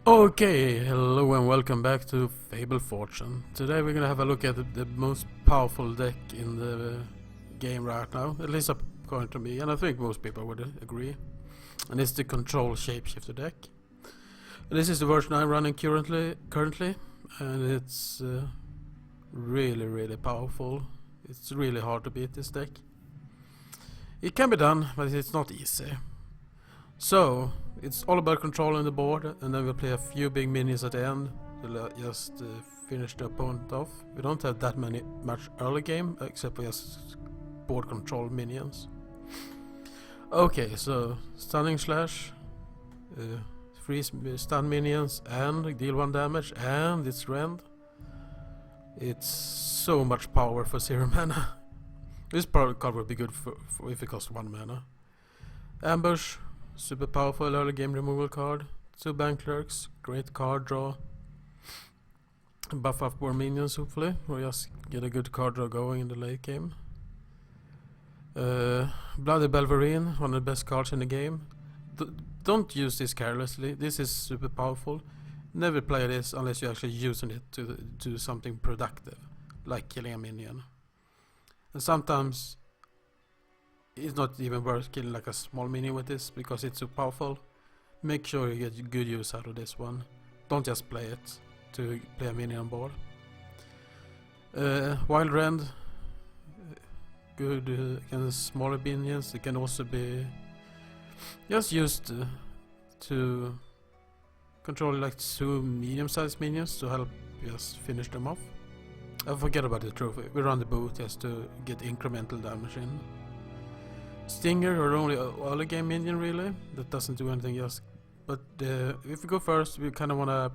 Okay, hello and welcome back to Fable Fortune. Today we're gonna have a look at the most powerful deck in the game right now, at least according to me, and I think most people would agree. And it's the Control Shapeshifter deck. This is the version I'm running currently, and it's really powerful. It's really hard to beat this deck. It can be done, but it's not easy. So, it's all about controlling the board, and then we'll play a few big minions at the end to just finish the opponent off. We don't have that much early game, except for just board control minions. Okay, so Stunning Slash, freeze stun minions, and deal 1 damage, and it's rend. It's so much power for 0 mana. This card would be good for if it costs 1 mana. Ambush, super powerful early game removal card. 2 bank clerks, great card draw. Buff up more minions hopefully, or just get a good card draw going in the late game. Bloody Belverine, one of the best cards in the game. Don't use this carelessly, this is super powerful. Never play this unless you're actually using it to do something productive, like killing a minion. And sometimes it's not even worth killing like a small minion with this because it's so powerful. Make sure you get good use out of this one. Don't just play it to play a minion on board. Wild Rend, good against smaller minions. It can also be just used to control like 2 medium-sized minions to help just finish them off. I forget about the trophy. We run the boot just to get incremental damage in. Stinger, or only early game minion really, that doesn't do anything else. But if we go first, we kind of want to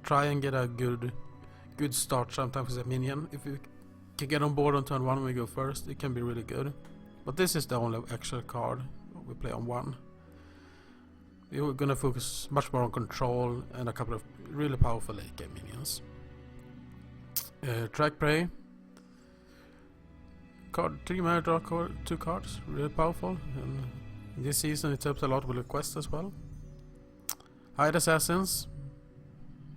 try and get a good start sometimes with a minion. If we can get on board on turn 1 when we go first, it can be really good. But this is the only actual card we play on 1. We're gonna focus much more on control and a couple of really powerful late game minions. Track Prey. Card 3 mana, draw 2 cards, really powerful. And this season it helps a lot with the quest as well. Hide Assassins.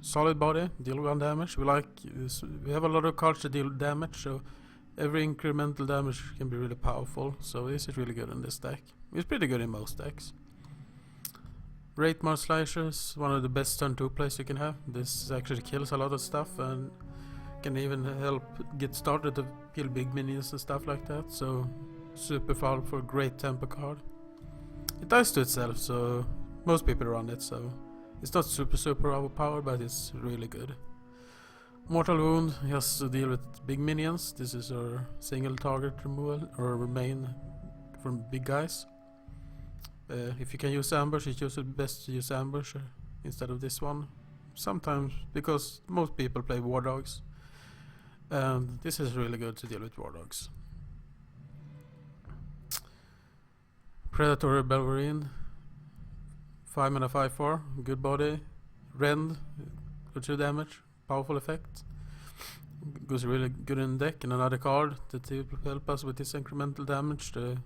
Solid body, deal 1 damage. We have a lot of cards to deal damage, so every incremental damage can be really powerful. So this is really good in this deck. It's pretty good in most decks. Wraith Maw Slashers, one of the best turn 2 plays you can have. This actually kills a lot of stuff and can even help get started to kill big minions and stuff like that. So super powerful, great tempo card. It dies to itself, so most people run it, so it's not super overpowered, but it's really good. Mortal Wound, just to deal with big minions. This is our single target removal, or main from big guys. If you can use ambush, it's usually best to use ambush instead of this one. Sometimes, because most people play war dogs, and this is really good to deal with war dogs. Predatory Belverine, 5 mana 5/4, good body. Rend, good 2 damage, powerful effect. Goes really good in the deck. And another card that will help us with this incremental damage to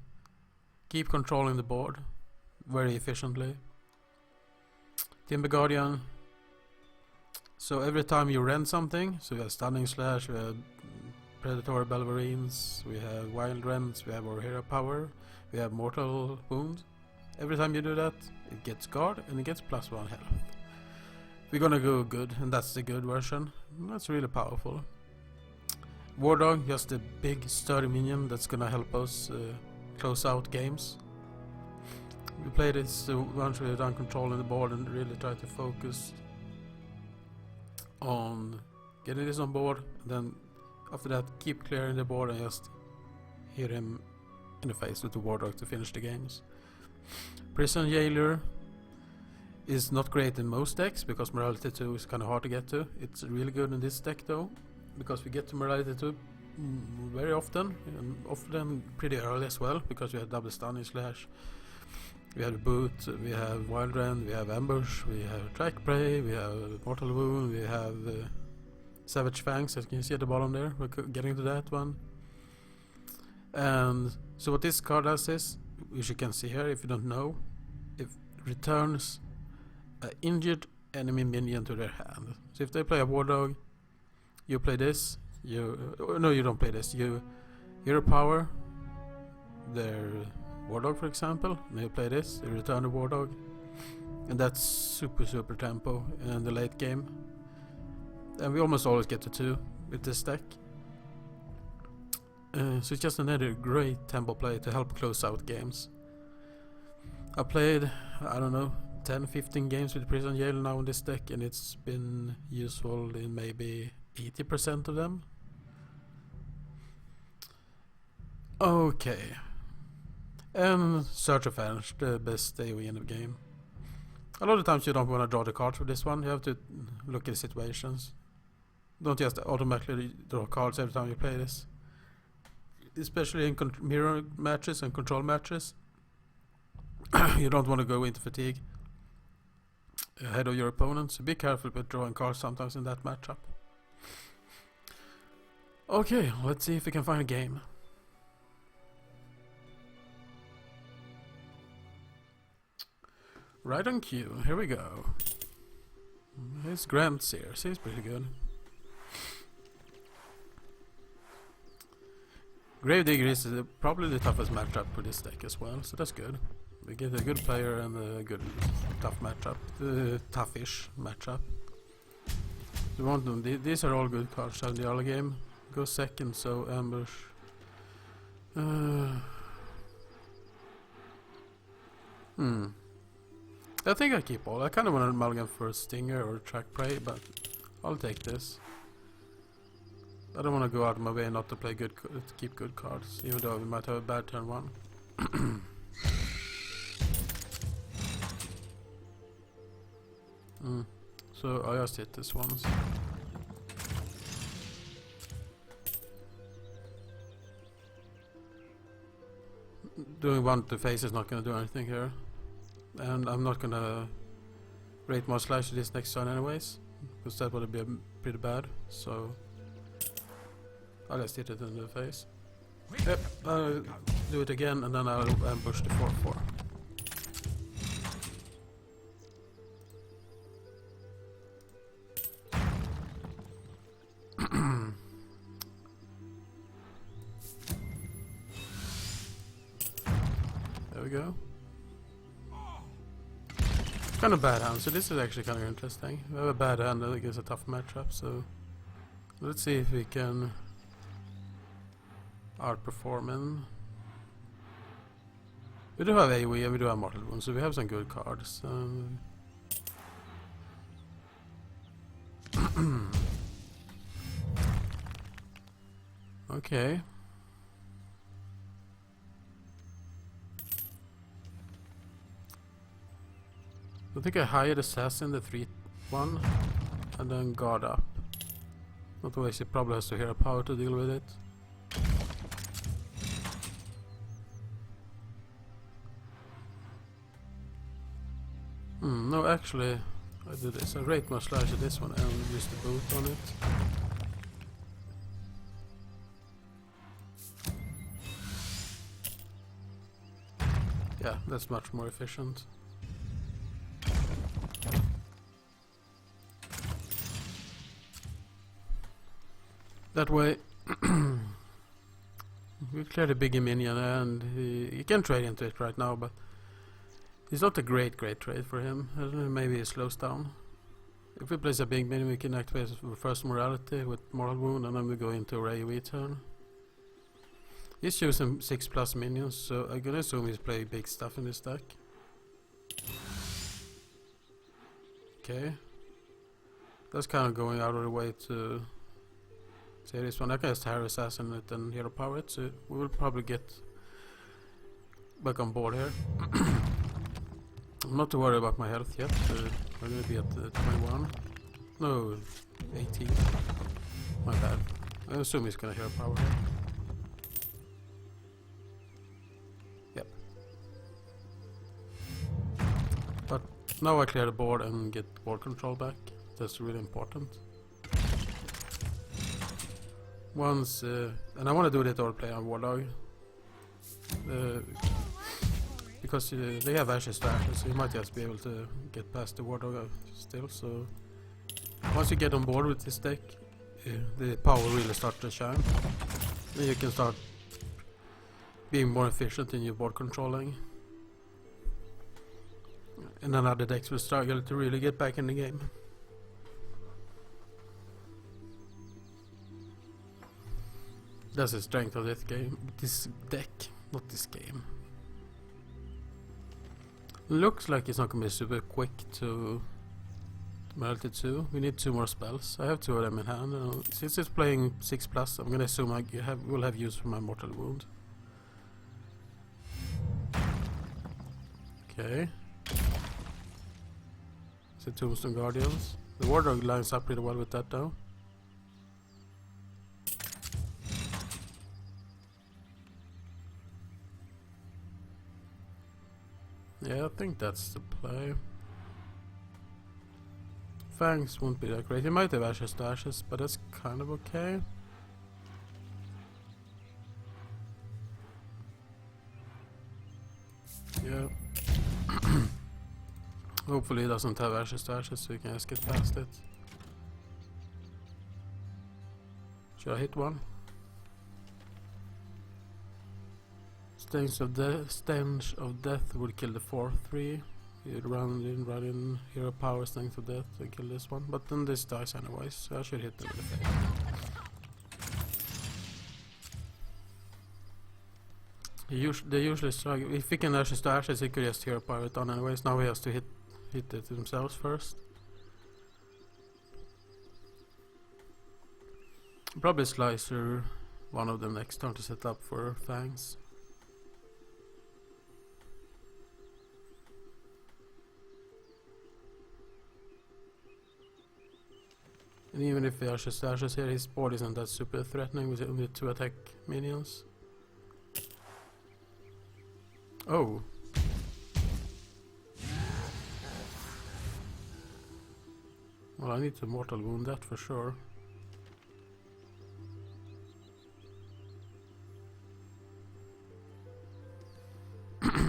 keep controlling the board very efficiently. Timber Guardian. So every time you rend something, so we have Stunning Slash, we have Predatory Belverines, we have Wild Rends, we have our hero power, we have Mortal Wound. Every time you do that, it gets guard and it gets +1 health. We're gonna go good, and that's the good version. That's really powerful. War Dog, just a big sturdy minion that's gonna help us close out games. We play this once we're done controlling the board and really try to focus on getting this on board, and then after that keep clearing the board and just hit him in the face with the war dog to finish the games. Prison Jailer is not great in most decks because Morality 2 is kind of hard to get to. It's really good in this deck though, because we get to Morality 2 very often, and often pretty early as well, because we have double Stunning Slash, we have the boot, we have Wild Rend, we have Ambush, we have Track Prey, we have Mortal Wound, we have Savage Fangs, as you can see at the bottom there. We're getting to that one. And so what this card does is, which you can see here if you don't know, it returns an injured enemy minion to their hand. So if they play a war dog, you play this. No, you don't play this. You hero power their war dog, for example. And you play this. You return the war dog, and that's super tempo in the late game. And we almost always get to 2 with this deck. So it's just another great tempo play to help close out games. I played, I don't know, 10-15 games with Prison Jail now in this deck, and it's been useful in maybe 80% of them. Okay. And Search of Fence, the best AoE in the game. A lot of times you don't want to draw the cards for this one, you have to look at the situations. Don't just automatically draw cards every time you play this. Especially in mirror matches and control matches. You don't want to go into fatigue ahead of your opponent, so be careful with drawing cards sometimes in that matchup. Okay, let's see if we can find a game. Right on cue, here we go. Here's Grant Sears, he's pretty good. Gravedigger is probably the toughest matchup for this deck as well, so that's good. We get a good player and a good tough matchup, toughish matchup. We want them. These are all good cards in the early game. Go second, so ambush. I think I keep all. I kind of want to mulligan for Stinger or Track Prey, but I'll take this. I don't want to go out of my way not to play good, to keep good cards, even though we might have a bad turn 1. So I just hit this once. Doing 1 to face is not going to do anything here, and I'm not going to rate more slash this next turn anyways, because that would be pretty bad. So I'll just hit it in the face. Yep, I'll do it again, and then I'll ambush the 4/4. There we go. Kind of bad hand, so this is actually kind of interesting. We have a bad hand that gives a tough matchup, so let's see if we can outperform him. We do have AoE and we do have Mortal Wound, so we have some good cards. Okay. I think I hired Assassin, the 3/1, and then guard up. Otherwise he probably has to hero power to deal with it. No, actually, I do this. I rate my slash at this one and use the boot on it. Yeah, that's much more efficient. That way, we clear the bigger minion, and he can trade into it right now, but it's not a great trade for him. I don't know, maybe he slows down. If we place a big minion, we can activate first morality with Mortal Wound, and then we go into a AoE turn. He's choosing 6+ minions, so I'm gonna assume he's playing big stuff in this deck. Okay. That's kind of going out of the way to say this one. I can just hire Assassin it and hero power it, so we will probably get back on board here. I'm not too worried about my health yet. We're gonna be at 21. No, 18. My bad. I assume he's gonna hero power here. Yep. But now I clear the board and get board control back. That's really important. Once, and I want to do that or play on Warlog. because they have ashes to ashes, so you might just be able to get past the Wardog still. So once you get on board with this deck, the power really starts to shine. Then you can start being more efficient in your board controlling. And then other decks will struggle to really get back in the game. That's the strength of this game. This deck, not this game. Looks like it's not gonna be super quick to multi 2. We need 2 more spells. I have 2 of them in hand. Since it's playing 6+, I'm gonna assume I will have use for my Mortal Wound. Okay. So Tombstone Guardians. The Wardog lines up pretty well with that though. Yeah, I think that's the play. Fangs won't be that great. He might have Ashes to Ashes, but that's kind of okay. Yeah. Hopefully he doesn't have Ashes to Ashes, so we can just get past it. Should I hit one? Stench of Death would kill the 4/3. You'd run in, hero power, Stench of Death and kill this one. But then this dies anyways, so I should hit them with a fake. They usually struggle. If he can Ashes to Ashes, he could just hero power it on anyways. Now he has to hit it themselves first. Probably Slicer one of them next turn to set up for Fangs. And even if he Ashes to Ashes here, his board isn't that super threatening with only 2 attack minions. Oh. Well, I need to Mortal Wound that for sure.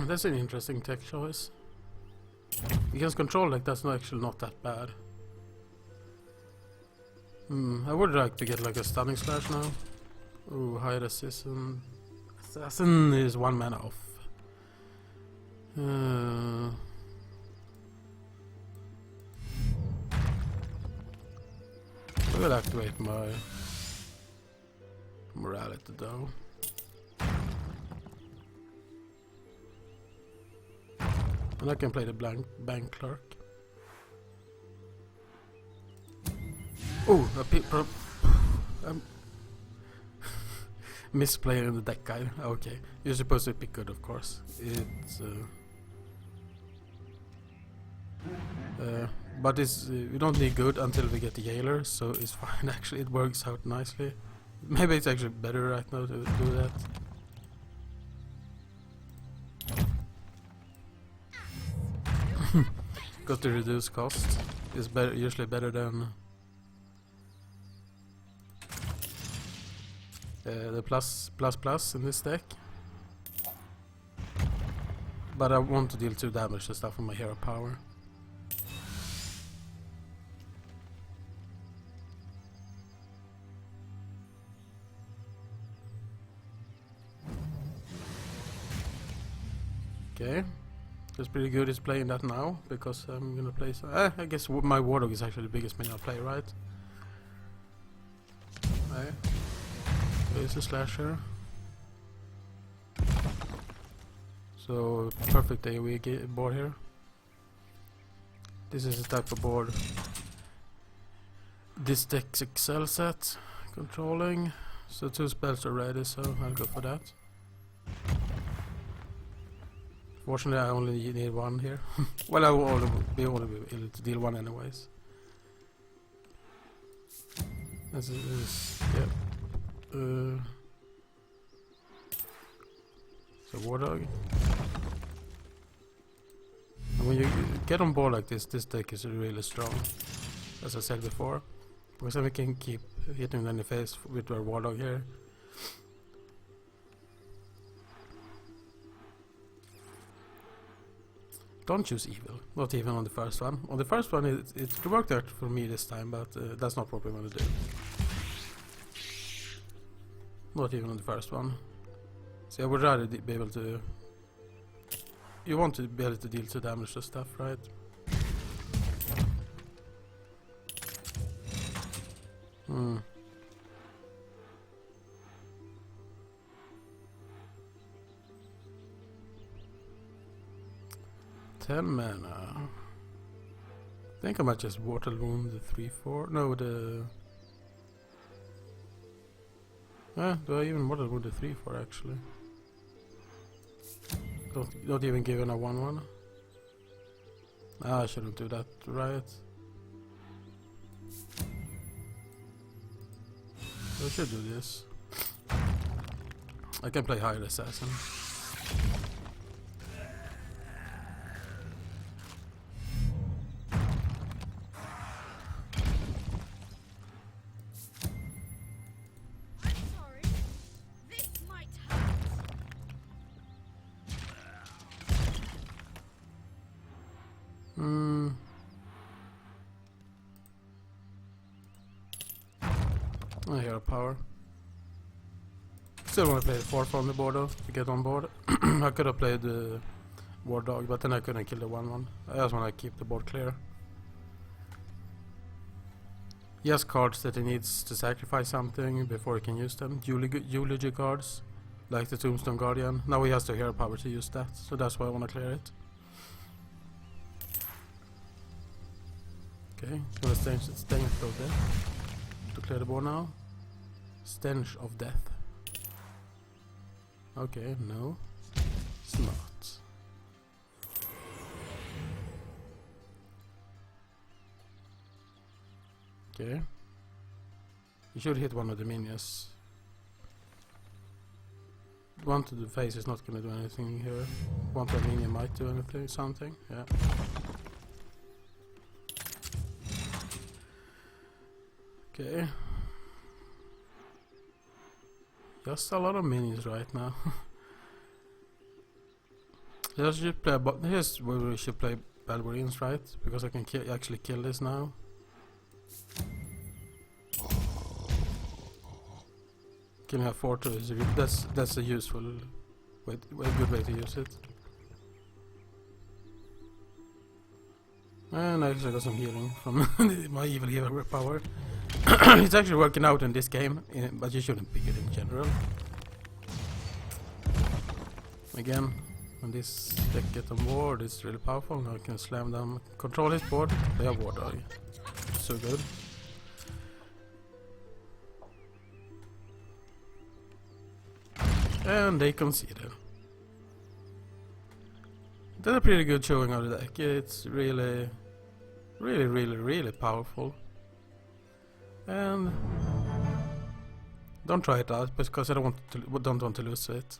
That's an interesting tech choice. Against control like that's actually not that bad. I would like to get like a Stunning Slash now. Ooh, high resistance. Assassin is 1 mana off. I will activate my morality though. And I can play the bank clerk. Oh, I'm misplaying the Deckguide. Okay, you're supposed to pick good, of course. It's but it's we don't need good until we get the Jailer, so it's fine. Actually, it works out nicely. Maybe it's actually better right now to do that. Got to reduce cost. It's usually better than the plus in this deck. But I want to deal 2 damage to stuff with my hero power. Okay, that's pretty good. He's playing that now because I'm gonna play. I guess my Wardog is actually the biggest minion I play, right? Okay. There's a Slasher. So perfect AoE board here. This is the type of board this deck excels at controlling. So 2 spells are ready, so I'll go for that. Fortunately, I only need 1 here. Well, I will only be able to deal 1 anyways. This is yeah. So Wardog. And when you get on board like this deck is really strong, as I said before, because then we can keep hitting them in the face with our Wardog here. Don't choose evil. Not even on the first one. On the first one, it worked out for me this time, but that's not what we want to do. Not even on the first one. So I would rather be able to... You want to be able to deal 2 damage to stuff, right? Hmm. 10 mana. I think I might just Water Wound the 3/4. No, the... do I even Water Wound the 3/4 actually? Don't even give in a 1/1. I shouldn't do that, right? I should do this. I can play Hired Assassin. I hear a power. Still want to play the 4th on the board though, to get on board. I could have played the War Dog, but then I couldn't kill the 1/1. I just want to keep the board clear. He has cards that he needs to sacrifice something before he can use them. Eulogy cards, like the Tombstone Guardian. Now he has to hero power to use that, so that's why I want to clear it. Okay, gonna stench of death to clear the board now. Stench of death. Okay, no, it's not. Okay, you should hit one of the minions. One to the face is not gonna do anything here. One to the minion might do anything, something, yeah. Okay. Just a lot of minions right now. Here's where we should play Balverines, right? Because I can actually kill this now. Killing a 4/2 is that's a useful good way to use it. And I actually got some healing from my evil hero power. It's actually working out in this game, but you shouldn't pick it in general. Again, when this deck gets on board, it's really powerful. Now I can slam them, control his board. They have War Dog. So good. And they conceded. That's a pretty good showing of the deck. It's really powerful. And don't try it out because I don't want to lose it.